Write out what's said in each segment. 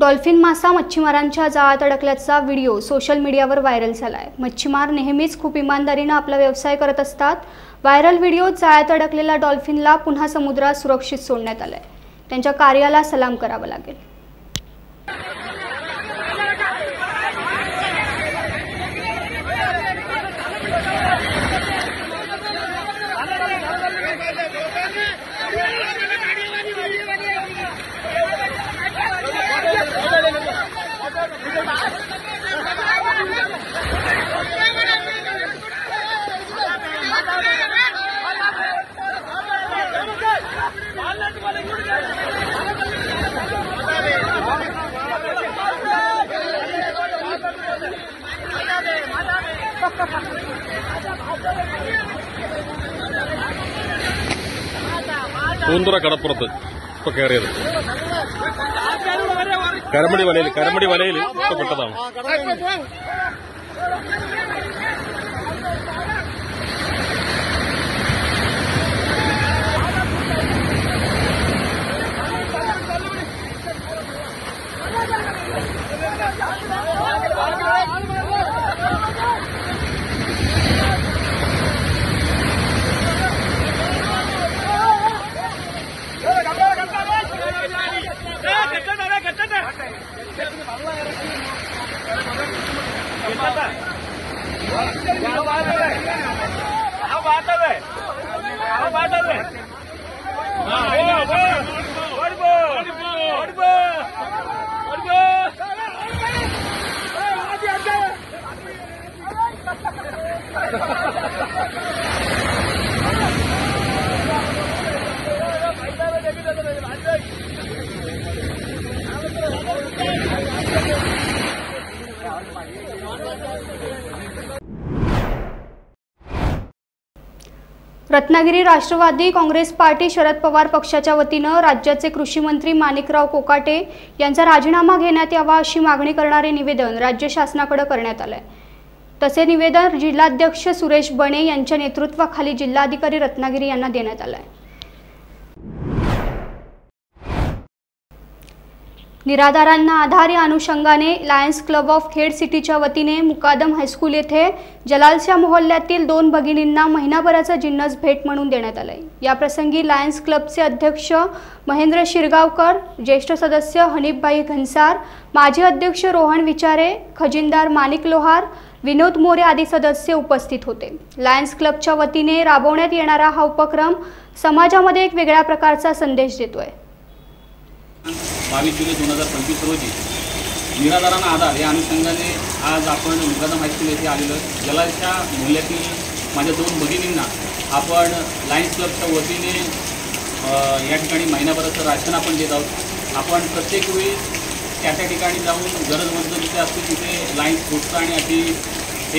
Dolphin मासा मच्छीमारांच्या जाळ्यात अडकल्याचा व्हिडिओ सोशल मीडियावर व्हायरल झाला आहे। मच्छीमार नेहमीच खूप इमानदारीने आपला व्यवसाय करत असतात। व्हायरल व्हिडिओ जाळ्यात अडकलेल्या डॉल्फिनला पुन्हा समुद्रात सुरक्षित सोडण्यात आले। त्यांच्या कार्याला सलाम करावा लागेल। പൂന്തുറ കടപ്പുറത്ത് ഇപ്പൊ കയറിയത് കരമടി വലയിൽ ഇഷ്ടപ്പെട്ടതാണ്. रत्नागिरी राष्ट्रवादी काँग्रेस पार्टी शरद पवार पक्षाच्या वतीने राज्याचे कृषी मंत्री माणिकराव कोकाटे यांचा राजीनामा घेण्यात यावा अशी मागणी करणारे निवेदन राज्य शासनाकडे करण्यात आले। तसे निवेदन जिल्हाध्यक्ष सुरेश बणे यांच्या नेतृत्वाखाली जिल्हाधिकारी रत्नागिरी यांना देण्यात आले आहे। निराधारांना आधार या अनुषंगाने लायन्स क्लब ऑफ खेड सिटीच्या वतीने मुकादम हायस्कूल येथे जलालशाह मोहल्ल्यातील 2 भगिनींना महिनाभराचा जिन्नस भेट म्हणून देण्यात आले। या प्रसंगी लायन्स क्लबचे अध्यक्ष महेंद्र शिरगावकर, ज्येष्ठ सदस्य हनीफभाई घनसार, माजी अध्यक्ष रोहन विचारे, खजिनदार माणिक लोहार, विनोद मोरे आदी सदस्य उपस्थित होते। लायन्स क्लबच्या वतीने राबवण्यात येणारा हा उपक्रम समाजामध्ये एक वेगळ्या प्रकारचा संदेश देतोय। 22 जुलै 2025 रोजी निराधारांना आधार या अनुषंगाने आज आपण मुकादम हायस्कूल येथे आलेलो जलालशाह मोहल्ल्यातील माझ्या 2 भगिनींना आपण लायन्स क्लबच्या वतीने या ठिकाणी महिनाभराचं राशन आपण देत आहोत। आपण प्रत्येक वेळी त्या ठिकाणी जाऊन गरजवंत जिथे असते तिथे लायन्स फोडतो आणि अशी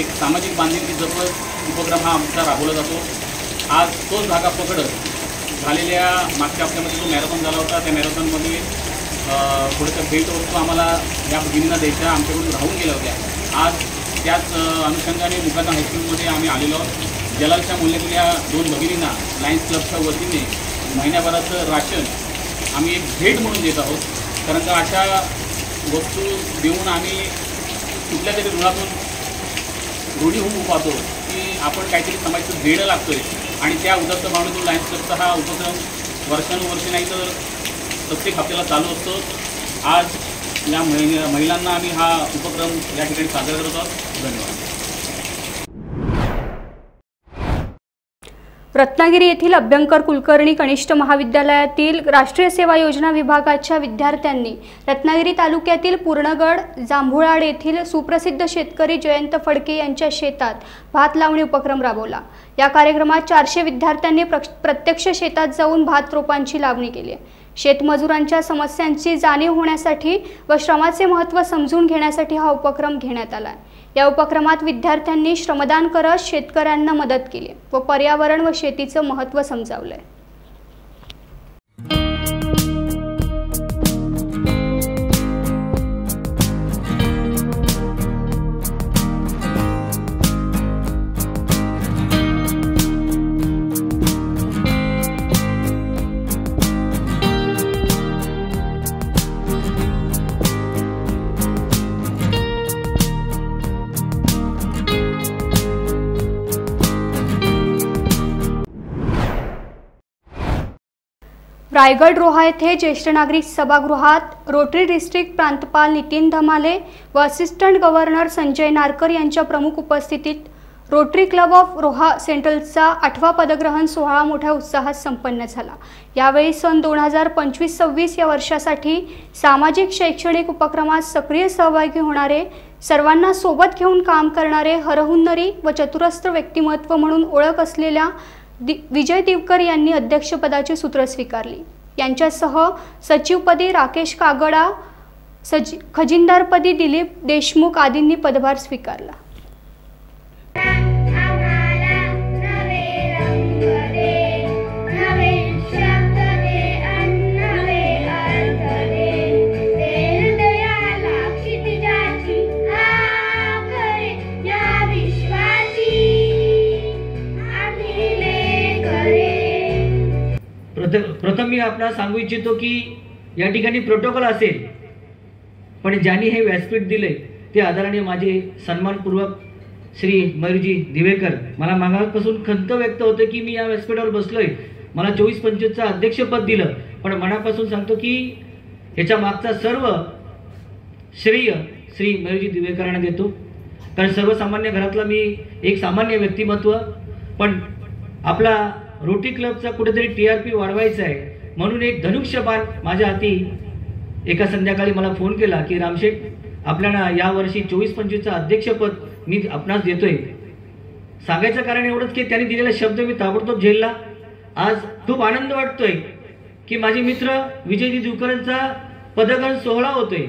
एक सामाजिक बांधिलकी जपत उपक्रम हा आमचा राबवला जातो। आज तोच धागा पकडत झालेल्या मागच्या हप्त्यामध्ये जो मॅरेथॉन झाला होता त्या मॅरेथॉनमध्ये थोडंसं भेटवस्तू आम्हाला या भगिनींना द्यायच्या आमच्याकडून राहून गेल्या होत्या। आज त्याच अनुषंगाने मुकादम हायस्कूलमध्ये आम्ही आलेलो आहोत। जलालशाह मोहल्ल्यातील या 2 भगिनींना लायन्स क्लबच्या वतीने महिन्याभराचं राशन आम्ही एक भेट म्हणून देत आहोत। कारण का अशा वस्तू देऊन आम्ही कुठल्या तरी ऋणातून रूढी होऊन पाहतो की आपण काहीतरी समाजाचं देणं लागतो आहे आणि त्या उदात्त भावनेतून लायन्स क्लबचा हा उपक्रम वर्षानुवर्षे नाही तर प्रत्येक हप्त्याला चालू असतो। आज या महिलांना आम्ही हा उपक्रम या ठिकाणी साजरा करत आहोत। धन्यवाद। रत्नागिरी येथील अभ्यंकर कुलकर्णी कनिष्ठ महाविद्यालयातील राष्ट्रीय सेवा योजना विभागाच्या विद्यार्थ्यांनी रत्नागिरी तालुक्यातील पूर्णगड जांभुळाड येथील सुप्रसिद्ध शेतकरी जयंत फडके यांच्या शेतात भात लावणी उपक्रम राबवला। या कार्यक्रमात 400 विद्यार्थ्यांनी प्रत्यक्ष शेतात जाऊन भात रोपांची लावणी केली। शेतमजुरांच्या समस्यांची जाणीव होण्यासाठी व श्रमाचे महत्त्व समजून घेण्यासाठी हा उपक्रम घेण्यात आला। या उपक्रमात विद्यार्थ्यांनी श्रमदान करत शेतकऱ्यांना मदत केली व पर्यावरण व शेतीचं महत्त्व समजावलंय। रायगड रोहा येथे ज्येष्ठ नागरिक सभागृहात रोटरी डिस्ट्रिक्ट प्रांतपाल नितीन धमाले व असिस्टंट गव्हर्नर संजय नारकर यांच्या प्रमुख उपस्थितीत रोटरी क्लब ऑफ रोहा सेंट्रलचा 8वा पदग्रहण सोहळा मोठ्या उत्साहात संपन्न झाला। यावेळी सन 2025-26 या वर्षासाठी सामाजिक शैक्षणिक उपक्रमात सक्रिय सहभागी होणारे, सर्वांना सोबत घेऊन काम करणारे, हरहुन्नरी व चतुरस्र व्यक्तिमत्व म्हणून ओळख असलेल्या विजय दिवकर यांनी अध्यक्षपदाची सूत्रे स्वीकारली। यांच्यासह सचिवपदी राकेश कागडा, खजिनदारपदी दिलीप देशमुख आदींनी पदभार स्वीकारला। प्रथम मी आपल्याला सांगू इच्छितो की या ठिकाणी प्रोटोकॉल असेल, पण ज्यांनी हे व्यासपीठ दिले ते आदरणीय माझे सन्मानपूर्वक श्री मयूरजी दिवेकर। मला मागापासून खंत व्यक्त होते की मी या व्यासपीठावर बसलोय, मला 24-25चं अध्यक्षपद दिलं, पण मनापासून सांगतो की याच्या मागचा सर्व श्रेय श्री मयूरजी दिवेकरांना देतो। कारण सर्वसामान्य घरातला मी एक सामान्य व्यक्तिमत्व, पण आपला रोटरी क्लबचा कुठेतरी TRP वाढवायचा आहे म्हणून एक धनुष्यबाण माझ्या हाती एका संध्याकाळी मला फोन केला की रामशेठ, आपल्याला यावर्षी 24-25चं अध्यक्षपद मी आपणास देतोय। सांगायचं कारण एवढंच की त्यांनी दिलेला शब्द मी ताबडतोब झेलला। आज खूप आनंद वाटतोय की माझे मित्र विजयजी दिवकरांचा पदग्रहण सोहळा होतोय,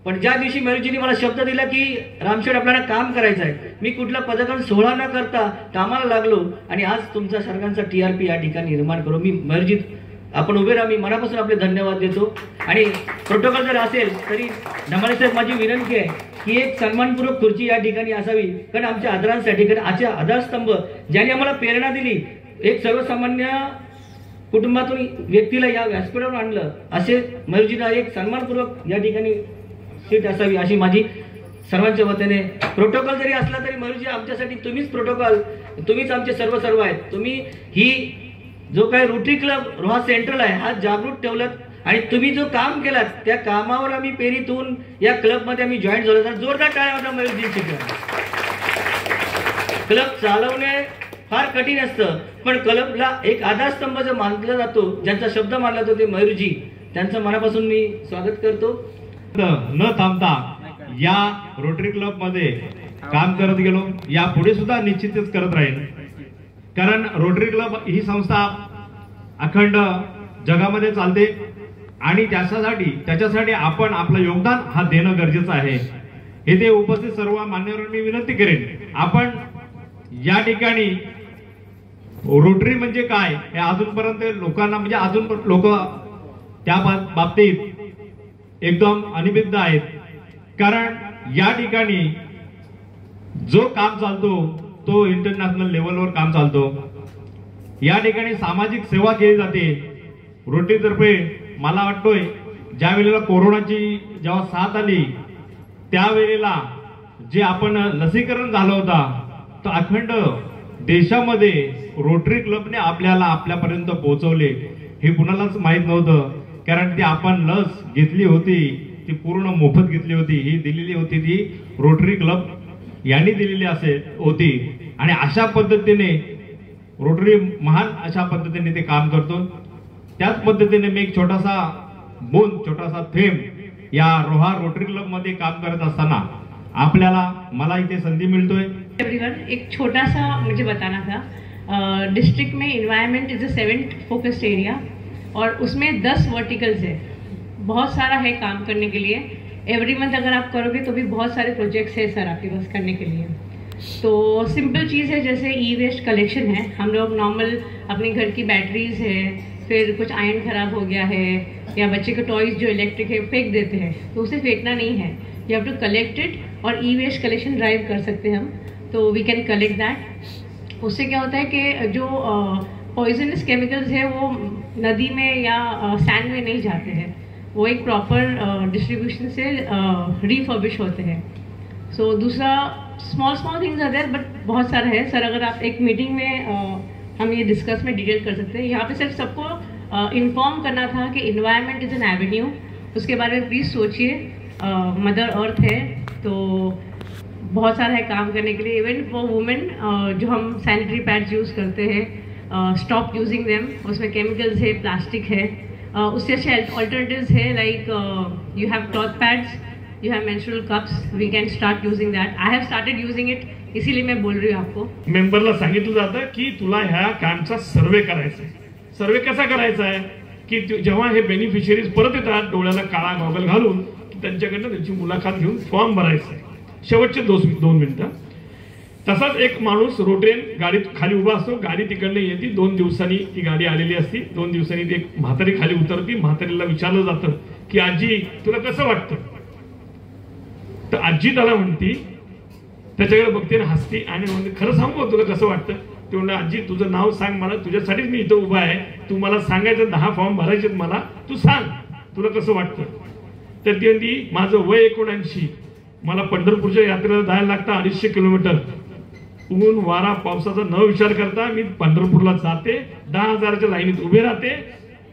पण ज्या दिवशी मयूरजींनी मला शब्द दिला की रामशेठ आपल्याला काम करायचं आहे, मी कुठला पदग्रहण सोहळा न करता कामाला लागलो आणि आज तुमच्या सर्वांचा TRP या ठिकाणी निर्माण करू। मी मयूरजी आपण उभे राहा, मी मनापासून आपले धन्यवाद देतो। आणि प्रोटोकॉल जर असेल तरी धमाले साहेब माझी विनंती आहे की एक सन्मानपूर्वक खुर्ची या ठिकाणी असावी, कारण आमच्या आदरांसाठी, कारण आजच्या आधारस्तंभ ज्यांनी आम्हाला प्रेरणा दिली, एक सर्वसामान्य कुटुंबातून व्यक्तीला या व्यासपीठावर आणलं, असे मयूरजींना एक सन्मानपूर्वक या ठिकाणी सीट असावी अशी माझी सर्वांच्या वतीने। प्रोटोकॉल जरी असला तरी मयूरजी आमच्यासाठी तुम्हीच प्रोटोकॉल, तुम्हीच आमचे सर्व आहेत। तुम्ही ही जो काय रोटरी क्लब रोहा सेंट्रल आहे हा जागृत ठेवलात आणि तुम्ही जो काम केलात त्या कामावर आम्ही प्रेरित या क्लब मध्ये आम्ही जॉईन झालो। तर जोरदार टाळ्या वाजवा मयूरजींची। क्लब चालवणे फार कठीण असतं, पण क्लबला एक आधारस्तंभ जो मानला जातो, ज्यांचा शब्द मानला जातो ते मयूरजी, त्यांचं मनापासून मी स्वागत करतो। न थांबता या रोटरी क्लब मध्ये काम करत गेलो, या पुढे सुद्धा निश्चितच करत राहील, कारण रोटरी क्लब ही संस्था अखंड जगामध्ये चालते आणि त्याच्यासाठी आपण आपलं योगदान हा देणं गरजेचं आहे। येथे उपस्थित सर्व मान्यवरांनी विनंती करेन, आपण या ठिकाणी रोटरी म्हणजे काय हे अजूनपर्यंत लोकांना, म्हणजे अजून लोक त्या बाबतीत एकदम अनिबिद्ध आहेत, कारण या ठिकाणी जो काम चालतो तो इंटरनॅशनल लेवलवर काम चालतो। या ठिकाणी सामाजिक सेवा केली जाते रोटरीतर्फे। मला वाटतोय ज्या वेळेला कोरोनाची जेव्हा साथ आली त्यावेळेला जे आपण लसीकरण झालं होता, तर अखंड देशामध्ये रोटरी क्लबने आपल्यापर्यंत पोहोचवले। हे कुणालाच माहित नव्हतं, कारण ती आपण लस घेतली होती ती पूर्ण मोफत घेतली होती, ही दिलेली होती ती रोटरी क्लब यांनी दिलेली होती। आणि अशा पद्धतीने रोटरी महान अशा पद्धतीने ते काम करतो। त्याच पद्धतीने मी एक छोटासा थेंब या रोहा रोटरी क्लब मध्ये काम करत असताना मला इथे संधी मिळतोय। एक छोटा सा मुझे बताना था, डिस्ट्रिक्ट में environment is the 7th focused area और उसमें 10 वर्टिकल्स है, बहुत सारा है काम करने के लिए। एवरी मंथ अगर आप करोगे तो भी बहुत सारे प्रोजेक्ट्स है सर आपके पास करने के लिए। तो सिंपल चीज़ है, जैसे ई वेस्ट कलेक्शन है, हम लोग नॉर्मल अपने घर की बैटरीज है, फिर कुछ आयरन खराब हो गया है या बच्चे के टॉयज जो इलेक्ट्रिक है फेंक देते हैं, तो उसे फेंकना नहीं है, you have to collect it. और ई वेस्ट कलेक्शन ड्राइव कर सकते हैं हम, तो वी कैन कलेक्ट दैट। उससे क्या होता है कि जो पॉइजनस केमिकल्स है वो नदी में या सैंड में नहीं जाते हैं, वो एक प्रॉपर डिस्ट्रीब्यूशन से रिफर्बिश होते हैं। सो दूसरा small things are there, but बहुत सारा है सर। अगर आप एक मीटिंग में हम ये डिस्कस में डिटेल कर सकते हैं। यहाँ पे सिर्फ सबको इन्फॉर्म करना था कि इन्वायरमेंट इज़ एन एवेन्यू, उसके बारे में प्लीज़ सोचिए। मदर अर्थ है तो बहुत सारा है काम करने के लिए। इवन फॉर वुमेन जो हम सैनिटरी पैड्स यूज़ करते हैं, स्टॉप यूजिंग देम, उसमें केमिकल्स है, प्लास्टिक है। उससे अच्छे अल्टरनेटिव्स है, like you have cloth pads, you have menstrual cups, we can start using that. I have started using it, इसीलिए मैं बोल रही हूँ आपको। मेंबरला सांगितलं जातं की तुला ह्या कॅम्पचा सर्वे करायचा आहे। सर्वे कसा करायचा आहे की जेव्हा हे बेनिफिशियरीज परत येतात डोळ्याला काळा गॉगल घालून, त्यांच्याकडनं त्यांची मुलाखत घेऊन फॉर्म भरायचा आहे। शेवटचे 2 मिनिटं। तसाच एक माणूस रोटेन गाडीत खाली उभा असतो, गाडी तिकडनं येते, 2 दिवसांनी ती गाडी आलेली असती, 2 दिवसांनी ती एक म्हातारी खाली उतरती, म्हातारीला विचारलं जातं की आजी तुला कसं वाटतं, तर आजी त्याला म्हणती, त्याच्याकडे बघते आणि हसती आणि म्हणते खरं सांगू तुला कसं वाटतं, ते म्हणलं आजी तुझं नाव सांग मला, तुझ्यासाठीच मी इथं उभा आहे, तू मला सांगायचं 10 फॉर्म भरायचे मला, तू सांग तुला कसं वाटतं। तर ती म्हणती माझं वय 79, मला पंढरपूरच्या यात्रेला जायला लागतं 250 किलोमीटर, ऊन वारा पावसाचा न विचार करता मी पंढरपूरला जाते, 10,000च्या लाईनीत उभे राहते,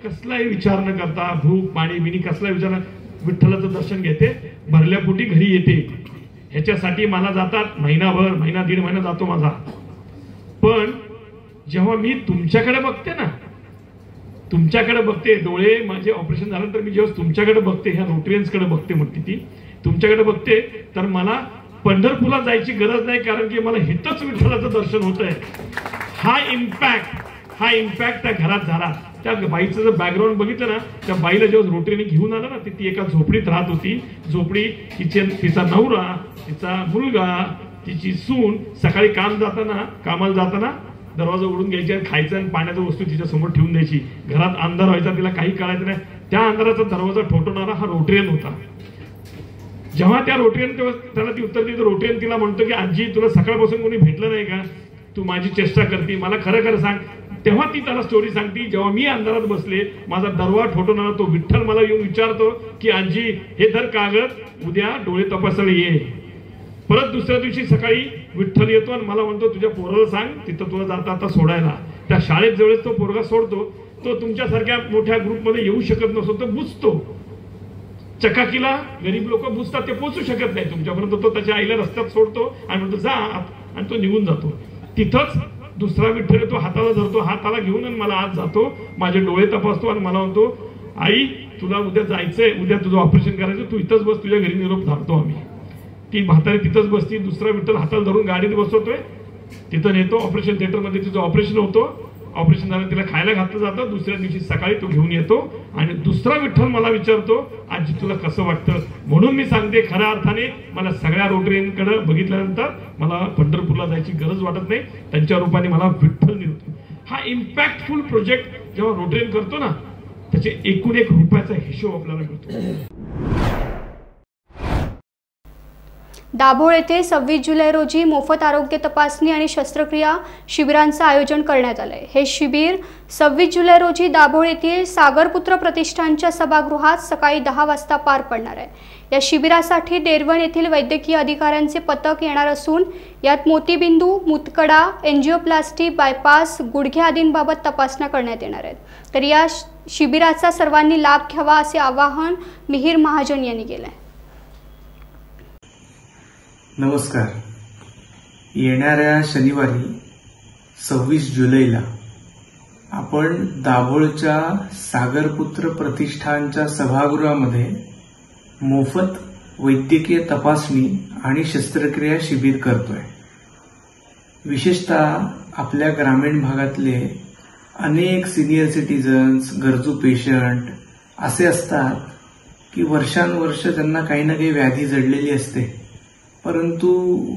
कसलाही विचार न करता, भूक पाणी बिनी कसलाही विचार न, विठ्ठलाचं दर्शन घेते, भरल्या पोटी घरी येते। ह्याच्यासाठी मला जातात महिनाभर, महिना 1.5 महिना जातो माझा। पण जेव्हा मी तुमच्याकडे बघते ना, तुमच्याकडे बघते, डोळे माझे ऑपरेशन झाल्यानंतर मी जेव्हा तुमच्याकडे बघते, ह्या रोटरियन्सकडे बघते, म्हणते ती तुमच्याकडे बघते, तर मला पंढरपूरला जायची गरज नाही, कारण की मला हितच विठ्ठलाचं दर्शन होतंय। हा इम्पॅक्ट त्या घरात झाला। त्या बाईचं जर बॅकग्राऊंड बघितलं ना, त्या बाईला जेव्हा रोटरीने घेऊन आला ना, ती एका झोपडीत राहत होती। झोपडी, तिचा नवरा, तिचा मुलगा, तिची सून सकाळी कामाला जाताना दरवाजा उघडून घ्यायची आणि खायचं आणि पाण्याच्या वस्तू तिच्या समोर ठेवून द्यायची। घरात अंधार व्हायचा, तिला काही कळायचं नाही, त्या अंधाराचा दरवाजा ठोठवणारा हा रोटरियन होता। जेव्हा त्या रोटरियन त्याला ती उत्तर देते, रोटरियन तिला म्हणतो की आजी तुला सकाळपासून कोणी भेटलं नाही का, तू माझी चेष्टा करते, मला खरं खरं सांग। तेव्हा ती त्याला स्टोरी सांगते, जेव्हा मी अंधारात बसले, माझा दरवाजा ठोठवणारा तो विठ्ठल मला येऊन विचारतो की आजी हे धर कागद, उद्या डोळे तपासायला ये। परत दुसऱ्या दिवशी सकाळी विठ्ठल येतो आणि मला म्हणतो तुझ्या पोराला सांग तिथं तुला जाता आता सोडायला। त्या शाळेत जवळच तो पोरगा सोडतो, तो तुमच्यासारख्या मोठ्या ग्रुपमध्ये येऊ शकत नसतो, तो बुजतो। चकाकीला गरीब लोक बुजतात, ते पोहोचू शकत नाही तुमच्यापर्यंत, तो त्याच्या आईला रस्त्यात सोडतो आणि म्हणतो जा, आणि तो निघून जातो। तिथंच दुसरा विठ्ठल तो हाताला धरतो, हाताला घेऊन आणि मला आज जातो, माझे डोळे तपासतो आणि मला म्हणतो आई तुला उद्या जायचंय, उद्या तुझं ऑपरेशन करायचं, तू इथंच बस, तुझ्या घरी निरोप धाडतो आम्ही। ती म्हातारी तिथंच बसती, दुसरा विठ्ठल हाताला धरून गाडीत बसवतोय, तिथं नेतो, ऑपरेशन थिएटरमध्ये तिचं ऑपरेशन होतं। ऑपरेशन झालं, तिला खायला घातलं जातं, दुसऱ्या दिवशी सकाळी तो घेऊन येतो आणि दुसरा विठ्ठल मला विचारतो आजी तुला कसं वाटतं। म्हणून मी सांगते खऱ्या अर्थाने मला सगळ्या रोटरींकडे बघितल्यानंतर मला पंढरपूरला जायची गरज वाटत नाही, त्यांच्या रूपाने मला विठ्ठल मिळतो। हा इम्पॅक्टफुल प्रोजेक्ट जेव्हा रोटरीन करतो ना, त्याचे एकूण एक रुपयाचा हिशोब आपल्याला मिळतो। दाभोळ येथे 26 जुलै रोजी मोफत आरोग्य तपासणी आणि शस्त्रक्रिया शिबिरांचं आयोजन करण्यात आलंय। हे शिबिर 26 जुलै रोजी दाभोळ येथील सागरपुत्र प्रतिष्ठानच्या सभागृहात सकाळी 10 वाजता पार पडणार आहे। या शिबिरासाठी देरवण येथील वैद्यकीय अधिकाऱ्यांचे पथक येणार असून यात मोतीबिंदू, मुतकडा, एंजिओप्लास्टी, बायपास, गुडघे आदींबाबत तपासण्या करण्यात येणार आहेत। तर या शिबिराचा सर्वांनी लाभ घ्यावा असे आवाहन मिहिर महाजन यांनी केले आहे। नमस्कार। येणाऱ्या शनिवारी 26 जुलैला आपण दाभोळच्या सागरपुत्र प्रतिष्ठानच्या सभागृहामध्ये मोफत वैद्यकीय तपासणी आणि शस्त्रक्रिया शिबिर करतोय। विशेषतः आपल्या ग्रामीण भागातले अनेक सिनियर सिटीजन्स, गरजू पेशंट असे असतात की वर्षानुवर्ष त्यांना काही ना काही व्याधी जडलेली असते, परंतु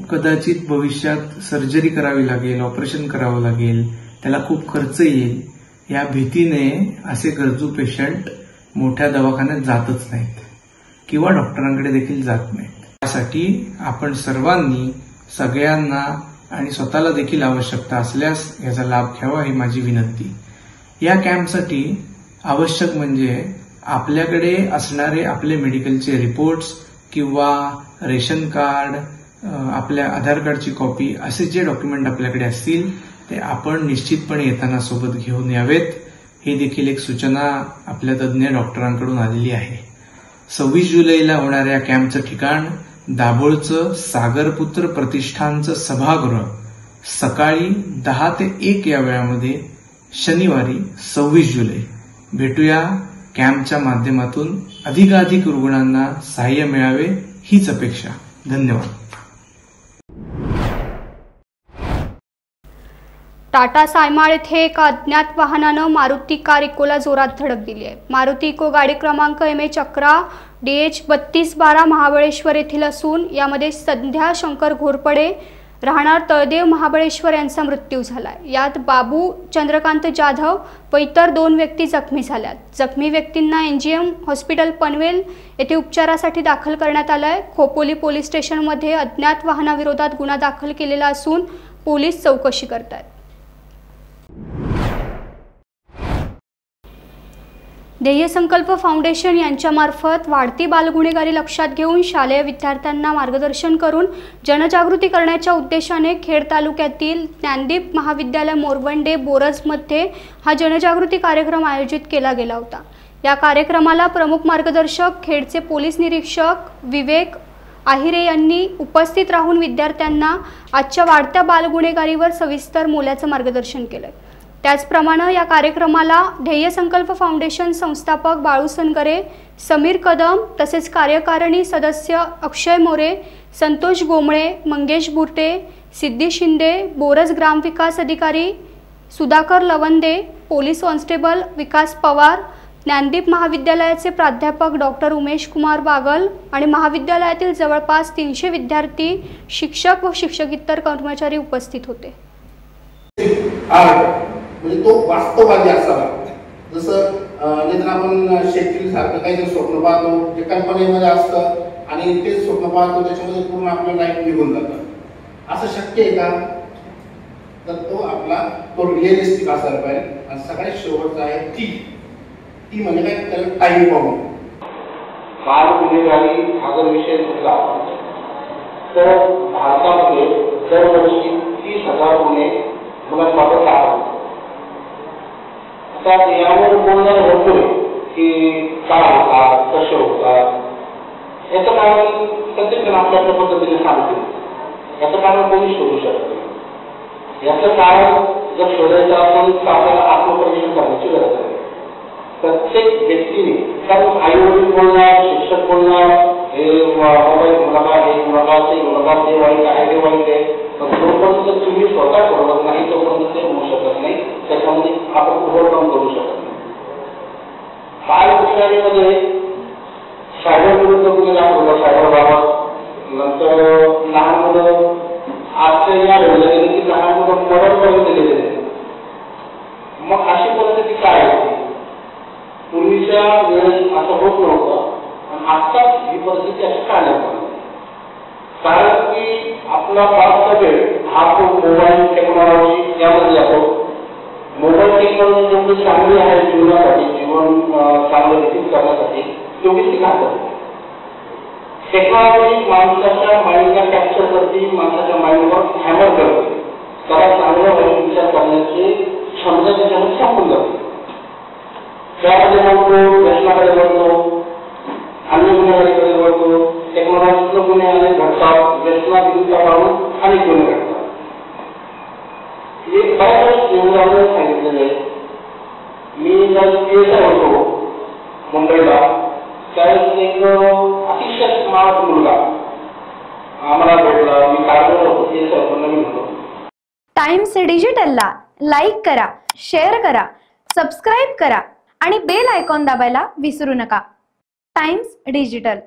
कदाचित भविष्यात सर्जरी करावी लागेल, ऑपरेशन करावं लागेल, त्याला खूप खर्च येईल, या भीतीने असे गरजू पेशंट मोठ्या दवाखान्यात जातच नाहीत किंवा डॉक्टरांकडे देखील जात नाहीत। त्यासाठी आपण सर्वांनी, सगळ्यांना आणि स्वतःला देखील आवश्यकता असल्यास याचा लाभ घ्यावा ही माझी विनंती। या कॅम्पसाठी आवश्यक म्हणजे आपल्याकडे असणारे आपले मेडिकलचे रिपोर्ट्स किंवा रेशन कार्ड, आपल्या आधार कार्डची कॉपी, असे जे डॉक्युमेंट आपल्याकडे असतील ते आपण निश्चितपणे येताना सोबत घेऊन यावेत। ही देखील एक सूचना आपल्या तज्ज्ञ डॉक्टरांकडून आलेली आहे. 26 जुलैला होणाऱ्या कॅम्पचं ठिकाण दाभोळचं सागरपुत्र प्रतिष्ठानचं सभागृह सकाळी 10 ते 1 या वेळामध्ये शनिवारी 26 जुलै. भेटूया. कॅम्पच्या माध्यमातून अधिकाधिक रुग्णांना सहाय्य मिळावे हीच अपेक्षा. धन्यवाद. टाटा सायमाळ येथे एका अज्ञात वाहनानं मारुती कार इकोला जोरात धडक दिली आहे. मारुती इको गाडी क्रमांक MH11DH 3212 महाबळेश्वर येथील असून यामध्ये संध्या शंकर घोरपडे राहणार तळदेव महाबळेश्वर यांचा मृत्यू झाला. यात बाबू चंद्रकांत जाधव व इतर 2 व्यक्ती जखमी झाल्यात. जखमी व्यक्तींना NGM हॉस्पिटल पनवेल येथे उपचारासाठी दाखल करण्यात आलंय. खोपोली पोलीस स्टेशनमध्ये अज्ञात वाहनाविरोधात गुन्हा दाखल केलेला असून पोलीस चौकशी करतात. ध्येय संकल्प फाउंडेशन यांच्यामार्फत वाढती बालगुन्हेगारी लक्षात घेऊन शालेय विद्यार्थ्यांना मार्गदर्शन करून जनजागृती करण्याच्या उद्देशाने खेड तालुक्यातील ज्ञानदीप महाविद्यालय मोरवंडे बोरजमध्ये हा जनजागृती कार्यक्रम आयोजित केला गेला होता. या कार्यक्रमाला प्रमुख मार्गदर्शक खेडचे पोलीस निरीक्षक विवेक आहिरे यांनी उपस्थित राहून विद्यार्थ्यांना आजच्या वाढत्या बालगुन्हेगारीवर सविस्तर मोलाचं मार्गदर्शन केलं. त्याचप्रमाणे या कार्यक्रमाला ध्येय संकल्प फाउंडेशन संस्थापक बाळू सनगरे, समीर कदम तसेच कार्यकारिणी सदस्य अक्षय मोरे, संतोष गोमळे, मंगेश बुर्टे, सिद्धी शिंदे, बोरज ग्रामविकास अधिकारी सुधाकर लवंदे, पोलीस कॉन्स्टेबल विकास पवार, ज्ञानदीप महाविद्यालयाचे प्राध्यापक डॉक्टर उमेश कुमार बागल आणि महाविद्यालयातील जवळपास 300 विद्यार्थी, शिक्षक व शिक्षकेतर कर्मचारी उपस्थित होते. म्हणजे तो वास्तववादी असावा. जसं नाहीतर आपण शेतकरी सारखं काहीतरी स्वप्न पाहतो जे कल्पनेमध्ये असतं आणि तेच स्वप्न पाहतो त्याच्यामध्ये पूर्ण आपलं लाईफ निघून जातं. असं शक्य आहे का? तर तो आपला तो रिअलिस्टिक असायला पाहिजे. आणि सगळ्यात शेवटचा आहे ती म्हणजे काय, त्याला टाइम पाहून. बाल गुन्हेगारी हा जर विषय घेतला तर भारतामध्ये दरवर्षी 30,000 गुन्हे मुलांबाबत सापडतात. आता यावर बोलणं भरपूर की काय होतात, कसे होतात. याचं कारण प्रत्येकजण आपल्या पद्धतीने सांगते. याचं कारण कोणी शोधू शकत नाही. याचं कारण जर शोधायचं असेल तर आपल्याला आत्मपरीक्षण करण्याची गरज आहे. प्रत्येक व्यक्तीने, कारण आई वडील बोलणार, शिक्षक बोलणार, हे मुलाचा ते वाईट आहे, हे वाईट आहे, पण जोपर्यंत तुम्ही स्वतः ठरवत नाही तोपर्यंत ते होऊ शकत नाही. त्याच्यामध्ये आपण ओव्हरकम करू शकत नाही. बाल गुन्हेगारीमध्ये सायबर विरुद्ध गुन्हे दाखल, सायबर बाबत, नंतर लहान मुलं आजच्या या घडलं गेलं की लहान मुलं मरणपर्यंत गेलेले. मग अशी परिस्थिती काय होती? पूर्वीच्या वेळेस असं होत नव्हतं आणि आत्ताच ही परिस्थिती अशी काय नाही. कारण की आपला फारसा वेळ हा तो मोबाईल टेक्नॉलॉजी यामध्ये जातो. मोबाईल टेक्नॉलॉजी जेवढी चांगली आहे जीवनासाठी, जीवन चांगलं व्यतीत करण्यासाठी तेवढी ती घातक. टेक्नॉलॉजी माणसाच्या माइंडला कॅप्चर करते, माणसाच्या माइंडवर हॅमर करते. त्याला चांगलं वाईट विचार करण्याची क्षमता त्याच्यामध्ये संपून जाते. त्यामध्ये वळतो, व्यसनाकडे वळतो, अन्य गुन्हेगारीकडे वळतो. टेक्नॉलॉजीतले गुन्हे अनेक घडतात, व्यसनाविरुद्ध काढून अनेक गुन्हे घडतात. हे बऱ्याच निवडावर सांगितलेलं आहे. मी जर PSI होतो मुंबईला, त्यावेळेस एक अतिशय स्मार्ट मुलगा आम्हाला भेटला. मी कार्यरत होतो, PSI होतो, नवीन होतो. टाइम्स डिजिटलला लाईक करा, शेअर करा, सबस्क्राईब करा आणि बेल आयकॉन दाबायला विसरू नका. Times digital.